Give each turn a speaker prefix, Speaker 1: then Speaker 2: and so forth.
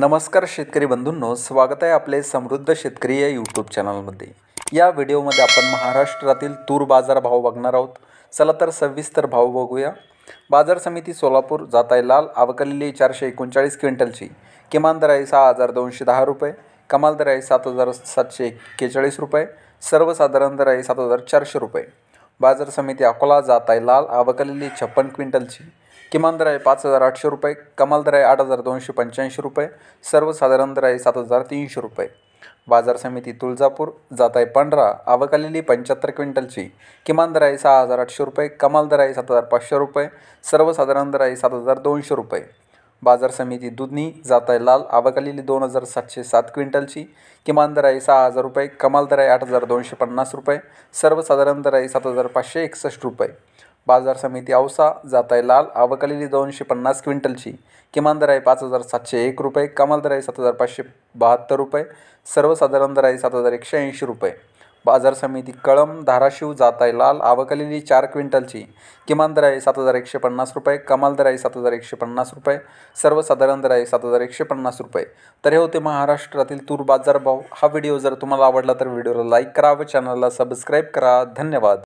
Speaker 1: नमस्कार शेतकरी बंधूंनो, स्वागत आहे आपले समृद्ध शेतकरी या यूट्यूब चॅनलमध्ये। या व्हिडिओमध्ये आपण महाराष्ट्रातील तूर बाजार भाव बघणार आहोत। चला तर सविस्तर भाव बघूया। बाजार समिती सोलापूर जात आहे लाल, अवकलेली 439 क्विंटलची, किमान दर आहे 6210 रुपये, कमाल दर आहे 7741 रुपये, सर्वसाधारण दर आहे 7400 रुपये। बाजार समिती अकोला जात आहे लाल, अवकलेली 56 क्विंटलची, किमान दर आहे 5800 रुपये, कमाल दर आहे 8285 रुपये, सर्वसाधारण दर आहे 7300 रुपये। बाजार समिती तुळजापूर जात आहे पंधरा, अवकलेली 75 क्विंटलची, किमान दर आहे 6800 रुपये, कमाल दर आहे 7500 रुपये, सर्वसाधारण दर आहे 7200 रुपये। बाजार समिती दुधनी जात आहे लाल, अवकलेली 2707 क्विंटलची, किमान दर आहे 6000 रुपये, कमाल दर आहे 8250 रुपये, सर्वसाधारण दर आहे 7561 रुपये। बाजार समिती औसा जात आहे लाल, अवकलेली 250 क्विंटलची, किमान दर आहे 5701 रुपये, कमाल दर आहे 7572 रुपये, सर्वसाधारण दर आहे 7180 रुपये। बाजार समिती कळंब धाराशिव जात आहे लाल, अवकलेली 4 क्विंटलची, किमान दर आहे 7150 रुपये, कमाल दर आहे 7150 रुपये, सर्वसाधारण दर आहे 7150 रुपये। तर हे होते महाराष्ट्रातील तूर बाजार भाव। हा व्हिडिओ जर तुम्हाला आवडला तर व्हिडिओला लाईक करा व चॅनलला सबस्क्राईब करा। धन्यवाद।